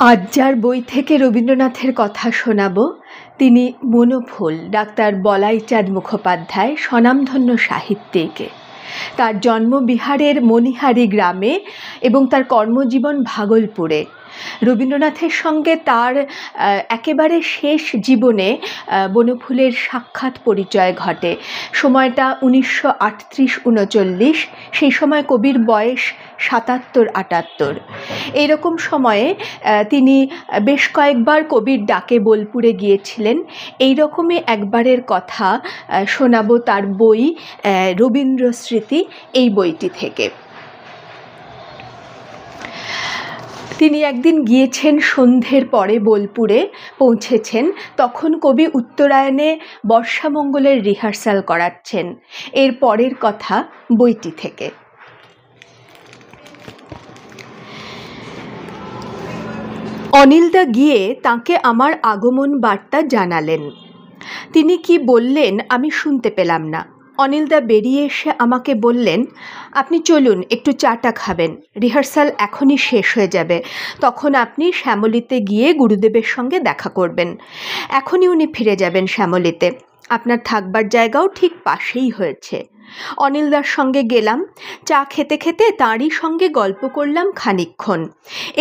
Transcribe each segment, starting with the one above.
আজ যার বই থেকে রবীন্দ্রনাথের কথা শোনাব তিনি মনোফুল ডাক্তার বলাইচাঁদ মুখোপাধ্যায়, স্বনামধন্য সাহিত্যিক। তার জন্ম বিহারের মণিহারি গ্রামে এবং তার কর্মজীবন ভাগলপুরে। রবীন্দ্রনাথের সঙ্গে তার একেবারে শেষ জীবনে বনফুলের সাক্ষাৎ পরিচয় ঘটে। সময়টা 1938-39, সেই সময় কবির বয়স 77-78। এইরকম সময়ে তিনি বেশ কয়েকবার কবির ডাকে বোলপুরে গিয়েছিলেন। এই রকমই একবারের কথা শোনাবো তার বই রবীন্দ্র স্মৃতি, এই বইটি থেকে। তিনি একদিন গিয়েছেন সন্ধ্যের পরে বোলপুরে পৌঁছেছেন, তখন কবি উত্তরায়ণে বর্ষামঙ্গলের রিহার্সাল করাচ্ছেন। এর পরের কথা বইটি থেকে। অনিলদা গিয়ে তাকে আমার আগমন বার্তা জানালেন। তিনি কি বললেন আমি শুনতে পেলাম না। অনিলদা বেরিয়ে এসে আমাকে বললেন, আপনি চলুন, একটু চাটা খাবেন, রিহার্সাল এখনই শেষ হয়ে যাবে, তখন আপনি শ্যামলীতে গিয়ে গুরুদেবের সঙ্গে দেখা করবেন। এখনই উনি ফিরে যাবেন শ্যামলীতে, আপনার থাকবার জায়গাও ঠিক পাশেই হয়েছে। অনিলদার সঙ্গে গেলাম, চা খেতে খেতে তাঁরই সঙ্গে গল্প করলাম খানিকক্ষণ।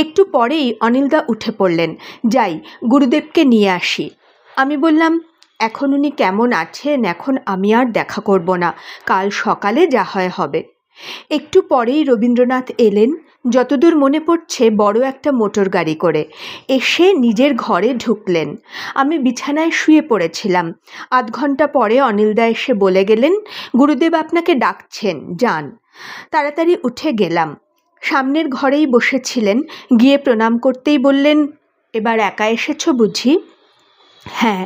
একটু পরেই অনিলদা উঠে পড়লেন, যাই গুরুদেবকে নিয়ে আসি। আমি বললাম, এখন উনি কেমন আছেন, এখন আমি আর দেখা করব না, কাল সকালে যা হয় হবে। একটু পরেই রবীন্দ্রনাথ এলেন, যতদূর মনে পড়ছে বড় একটা মোটর গাড়ি করে। এসে নিজের ঘরে ঢুকলেন। আমি বিছানায় শুয়ে পড়েছিলাম। আধ ঘন্টা পরে অনিলদা এসে বলে গেলেন, গুরুদেব আপনাকে ডাকছেন, যান। তাড়াতাড়ি উঠে গেলাম। সামনের ঘরেই বসেছিলেন, গিয়ে প্রণাম করতেই বললেন, এবার একা এসেছো বুঝি? হ্যাঁ,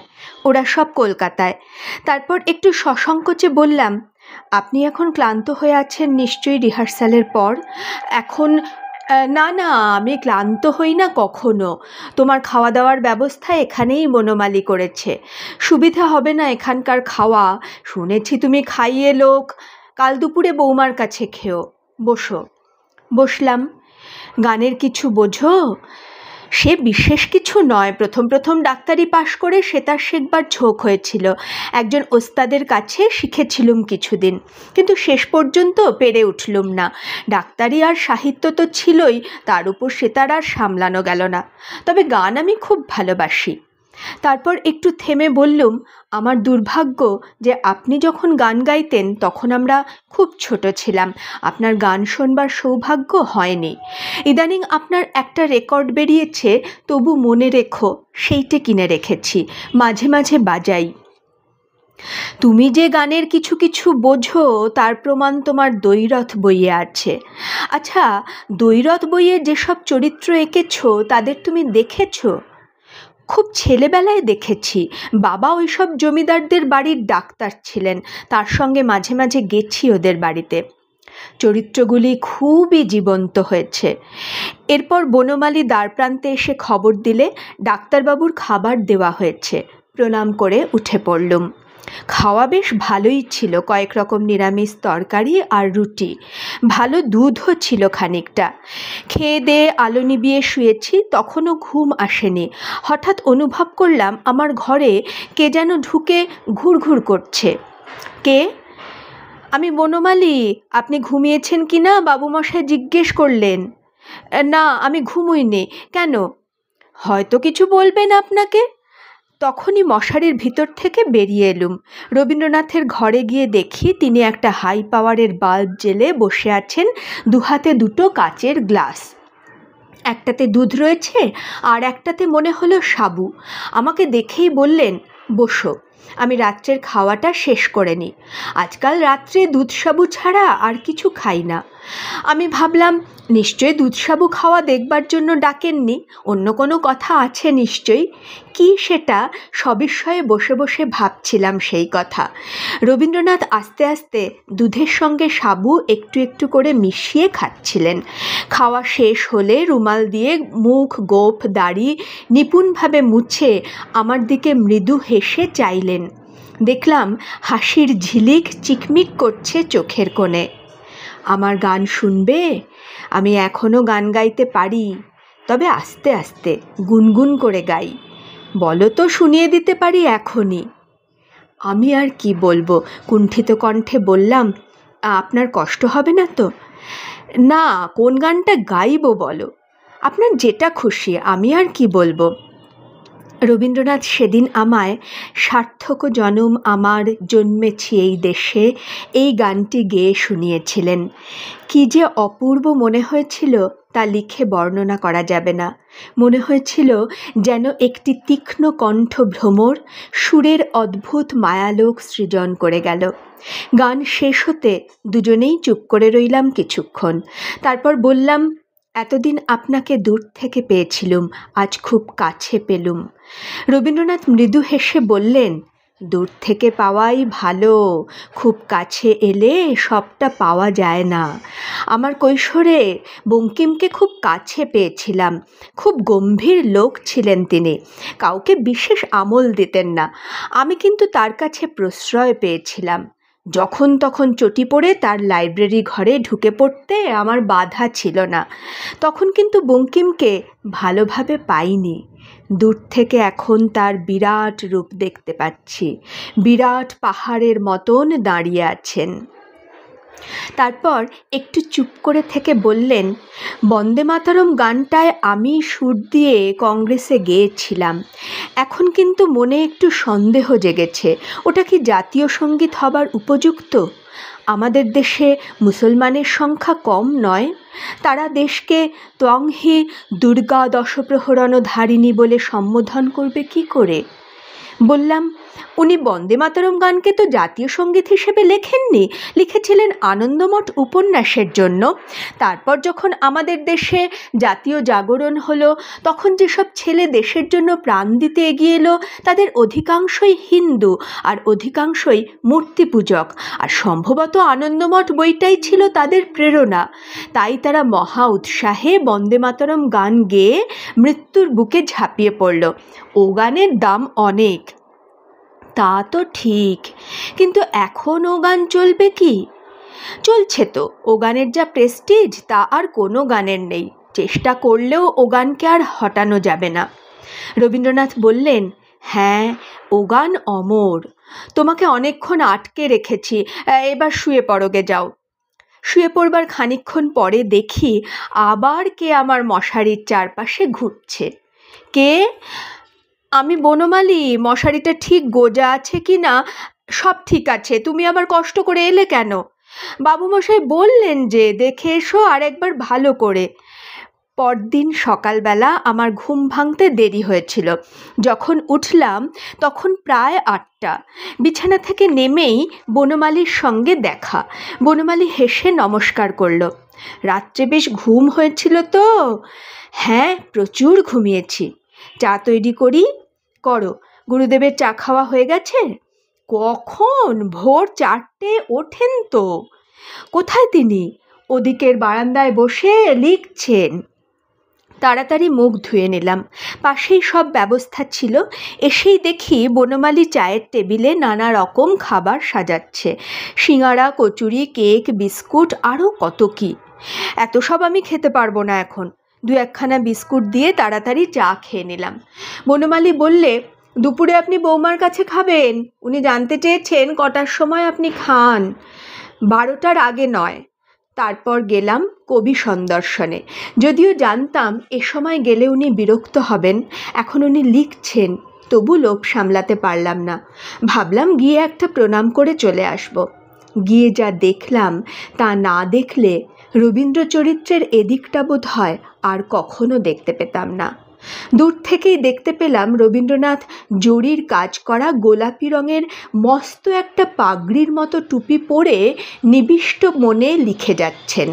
ওরা সব কলকাতায়। তারপর একটু সসংকোচে বললাম, আপনি এখন ক্লান্ত হয়ে আছেন নিশ্চয়ই রিহার্সালের পর। এখন না না, আমি ক্লান্ত হই না কখনো। তোমার খাওয়া দাওয়ার ব্যবস্থা এখানেই বনমালী করেছে, সুবিধা হবে না এখানকার খাওয়া, শুনেছি তুমি খাইয়ে লোক, কাল দুপুরে বৌমার কাছে খেও, বসো। বসলাম। গানের কিছু বোঝো? সে বিশেষ কিছু নয়, প্রথম প্রথম ডাক্তারি পাশ করে সেতার শেখবার ঝোঁক হয়েছিল, একজন ওস্তাদের কাছে শিখেছিলুম কিছুদিন, কিন্তু শেষ পর্যন্ত পেরে উঠলুম না। ডাক্তারি আর সাহিত্য তো ছিলই, তার উপর সেতার আর সামলানো গেল না। তবে গান আমি খুব ভালোবাসি। তারপর একটু থেমে বললুম, আমার দুর্ভাগ্য যে আপনি যখন গান গাইতেন তখন আমরা খুব ছোট ছিলাম, আপনার গান শোনবার সৌভাগ্য হয়নি। ইদানিং আপনার একটা রেকর্ড বেরিয়েছে, তবু মনে রেখো, সেইটে কিনে রেখেছি, মাঝে মাঝে বাজাই। তুমি যে গানের কিছু কিছু বোঝো তার প্রমাণ তোমার দ্বৈরথ বইয়ে আছে। আচ্ছা, দ্বৈরথ বইয়ে যেসব চরিত্র এঁকেছ তাদের তুমি দেখেছ? খুব ছেলেবেলায় দেখেছি, বাবা ওইসব জমিদারদের বাড়ির ডাক্তার ছিলেন, তার সঙ্গে মাঝে মাঝে গেছি ওদের বাড়িতে। চরিত্রগুলি খুবই জীবন্ত হয়েছে। এরপর বনমালী দ্বারপ্রান্তে এসে খবর দিলে ডাক্তারবাবুর খাবার দেওয়া হয়েছে। প্রণাম করে উঠে পড়লুম। খাওয়া বেশ ভালোই ছিল, কয়েক রকম নিরামিষ তরকারি আর রুটি, ভালো দুধও ছিল খানিকটা। খেয়ে দিয়ে আলো নিবিয়ে শুয়েছি, তখনও ঘুম আসেনি। হঠাৎ অনুভব করলাম আমার ঘরে কে যেন ঢুকে ঘুরঘুর করছে। কে? আমি বনমালী, আপনি ঘুমিয়েছেন কি না বাবুমশাই জিজ্ঞেস করলেন। না, আমি ঘুমোইনি। কেন? হয়তো কিছু বলবেন আপনাকে। তখনই মশারির ভিতর থেকে বেরিয়ে এলুম। রবীন্দ্রনাথের ঘরে গিয়ে দেখি তিনি একটা হাই পাওয়ারের বাল্ব জ্বেলে বসে আছেন, দুহাতে দুটো কাচের গ্লাস, একটাতে দুধ রয়েছে আর একটাতে মনে হলো সাবু। আমাকে দেখেই বললেন, বসো, আমি রাত্রের খাওয়াটা শেষ করে নিই। আজকাল রাত্রে দুধ সাবু ছাড়া আর কিছু খাই না। আমি ভাবলাম নিশ্চয়ই দুধ সাবু খাওয়া দেখবার জন্য ডাকেননি, অন্য কোনো কথা আছে নিশ্চয়ই। কি সেটা সবিস্ময়ে বসে বসে ভাবছিলাম সেই কথা। রবীন্দ্রনাথ আস্তে আস্তে দুধের সঙ্গে সাবু একটু একটু করে মিশিয়ে খাচ্ছিলেন। খাওয়া শেষ হলে রুমাল দিয়ে মুখ, গোঁফ, দাড়ি নিপুণভাবে মুছে আমার দিকে মৃদু হেসে চাইলেন। দেখলাম হাসির ঝিলিক চিকমিক করছে চোখের কোণে। আমার গান শুনবে? আমি এখনও গান গাইতে পারি, তবে আস্তে আস্তে গুনগুন করে গাই। বলো তো, শুনিয়ে দিতে পারি এখনই। আমি আর কি বলবো, কুণ্ঠিত কণ্ঠে বললাম, আপনার কষ্ট হবে না তো? না, কোন গানটা গাইবো বলো, আপনার যেটা খুশি, আমি আর কি বলবো। রবীন্দ্রনাথ সেদিন আমায় সার্থক জনম আমার জন্মেছি এই দেশে এই গানটি গেয়ে শুনিয়েছিলেন। কি যে অপূর্ব মনে হয়েছিল তা লিখে বর্ণনা করা যাবে না। মনে হয়েছিল যেন একটি তীক্ষ্ণ কণ্ঠ ভ্রমর সুরের অদ্ভুত মায়ালোক সৃজন করে গেল। গান শেষ হতে দুজনেই চুপ করে রইলাম কিছুক্ষণ। তারপর বললাম, এতদিন আপনাকে দূর থেকে পেয়েছিলুম, আজ খুব কাছে পেলুম। রবীন্দ্রনাথ মৃদু হেসে বললেন, দূর থেকে পাওয়াই ভালো, খুব কাছে এলে সবটা পাওয়া যায় না। আমার কৈশোরে বঙ্কিমকে খুব কাছে পেয়েছিলাম। খুব গম্ভীর লোক ছিলেন তিনি, কাউকে বিশেষ আমল দিতেন না। আমি কিন্তু তার কাছে প্রশ্রয় পেয়েছিলাম। যখন তখন চটি পড়ে তার লাইব্রেরি ঘরে ঢুকে পড়তে আমার বাধা ছিল না। তখন কিন্তু বঙ্কিমকে ভালোভাবে পাইনি। দূর থেকে এখন তার বিরাট রূপ দেখতে পাচ্ছি, বিরাট পাহাড়ের মতন দাঁড়িয়ে আছেন। তারপর একটু চুপ করে থেকে বললেন, বন্দে মাতরম গানটায় আমি সুর দিয়ে কংগ্রেসে গেয়েছিলাম। এখন কিন্তু মনে একটু সন্দেহ জেগেছে, ওটা কি জাতীয় সঙ্গীত হবার উপযুক্ত? আমাদের দেশে মুসলমানের সংখ্যা কম নয়। তারা দেশকে ত্বং হি দুর্গা দশপ্রহরণধারিণী বলে সম্বোধন করবে কি করে? বললাম, উনি বন্দে মাতরম গানকে তো জাতীয় সঙ্গীত হিসেবে লেখেননি, লিখেছিলেন আনন্দমঠ উপন্যাসের জন্য। তারপর যখন আমাদের দেশে জাতীয় জাগরণ হলো, তখন যেসব ছেলে দেশের জন্য প্রাণ দিতে এগিয়ে এলো তাদের অধিকাংশই হিন্দু আর অধিকাংশই মূর্তি পূজক, আর সম্ভবত আনন্দমঠ বইটাই ছিল তাদের প্রেরণা। তাই তারা মহা উৎসাহে বন্দে মাতরম গান গেয়ে মৃত্যুর বুকে ঝাঁপিয়ে পড়ল। ও গানের দাম অনেক, তা তো ঠিক, কিন্তু এখন ও গান চলবে কি? চলছে তো, ও গানের যা প্রেস্টিজ তা আর কোনো গানের নেই। চেষ্টা করলেও ও গানকে আর হটানো যাবে না। রবীন্দ্রনাথ বললেন, হ্যাঁ, ও গান অমর। তোমাকে অনেকক্ষণ আটকে রেখেছি, এবার শুয়ে পড়োগে যাও। শুয়ে পড়বার খানিকক্ষণ পরে দেখি আবার কে আমার মশারির চারপাশে ঘুরছে। কে? আমি, বনমালী। মশারিটা ঠিক গোজা আছে কি না? সব ঠিক আছে, তুমি আবার কষ্ট করে এলে কেন? বাবুমশাই বললেন যে দেখে এসো আর একবার ভালো করে। পরদিন সকালবেলা আমার ঘুম ভাঙতে দেরি হয়েছিল। যখন উঠলাম তখন প্রায় 8টা। বিছানা থেকে নেমেই বনমালীর সঙ্গে দেখা। বনমালী হেসে নমস্কার করল। রাত্রে বেশ ঘুম হয়েছিল তো? হ্যাঁ, প্রচুর ঘুমিয়েছি। চা তৈরি করি? করো। গুরুদেবের চা খাওয়া হয়ে গেছে? কখন? ভোর 4টে ওঠেন তো। কোথায় তিনি? ওদিকের বারান্দায় বসে লিখছেন। তাড়াতাড়ি মুখ ধুয়ে নিলাম। পাশেই সব ব্যবস্থা ছিল। এসেই দেখি বনমালী চায়ের টেবিলে নানা রকম খাবার সাজাচ্ছে, সিঙাড়া, কচুরি, কেক, বিস্কুট, আরও কত কি। এত সব আমি খেতে পারবো না এখন। 2-1খানা বিস্কুট দিয়ে তাড়াতাড়ি চা খেয়ে নিলাম। বনমালী বললে, দুপুরে আপনি বৌমার কাছে খাবেন। উনি জানতে চেয়েছেন কটার সময় আপনি খান। 12টার আগে নয়। তারপর গেলাম কবি সন্দর্শনে। যদিও জানতাম এ সময় গেলে উনি বিরক্ত হবেন, এখন উনি লিখছেন, তবু লোভ সামলাতে পারলাম না। ভাবলাম গিয়ে একটা প্রণাম করে চলে আসব। গিয়ে যা দেখলাম তা না দেখলে রবীন্দ্র চরিত্রের এদিকটা বোধ হয় আর কখনো দেখতে পেতাম না। দূর থেকেই দেখতে পেলাম রবীন্দ্রনাথ জরির কাজ করা গোলাপি রঙের মস্ত একটা পাগড়ির মতো টুপি পরে নিবিষ্ট মনে লিখে যাচ্ছেন।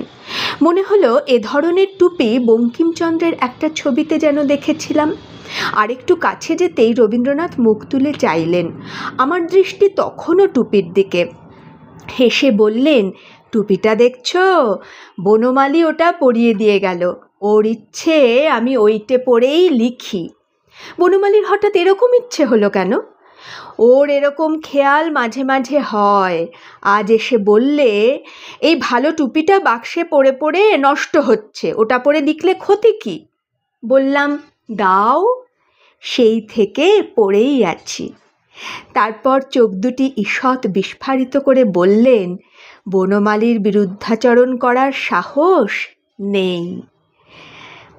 মনে হলো এ ধরনের টুপি বঙ্কিমচন্দ্রের একটা ছবিতে যেন দেখেছিলাম। আরেকটু কাছে যেতেই রবীন্দ্রনাথ মুখ তুলে চাইলেন। আমার দৃষ্টি তখনও টুপির দিকে। হেসে বললেন, টুপিটা দেখছো? বনমালী ওটা পরিয়ে দিয়ে গেল। ওর ইচ্ছে আমি ওইটে পরেই লিখি। বনমালীর হঠাৎ এরকম ইচ্ছে হলো কেন? ওর এরকম খেয়াল মাঝে মাঝে হয়। আজ এসে বললে, এই ভালো টুপিটা বাক্সে পড়ে পড়ে নষ্ট হচ্ছে, ওটা পরে লিখলে ক্ষতি কি? বললাম, দাও। সেই থেকে পড়েই আছি। তারপর চোখ দুটি ঈষৎ বিস্ফারিত করে বললেন, বনমালীর বিরুদ্ধাচরণ করার সাহস নেই।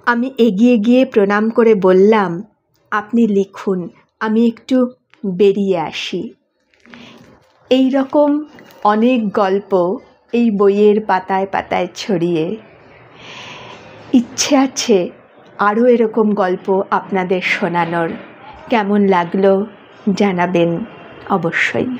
আমি এগিয়ে গিয়ে প্রণাম করে বললাম, আপনি লিখুন, আমি একটু বেরিয়ে আসি। এই রকম অনেক গল্প এই বইয়ের পাতায় পাতায় ছড়িয়ে। ইচ্ছে আছে আরও এরকম গল্প আপনাদের শোনানোর। কেমন লাগলো জানাবেন অবশ্যই।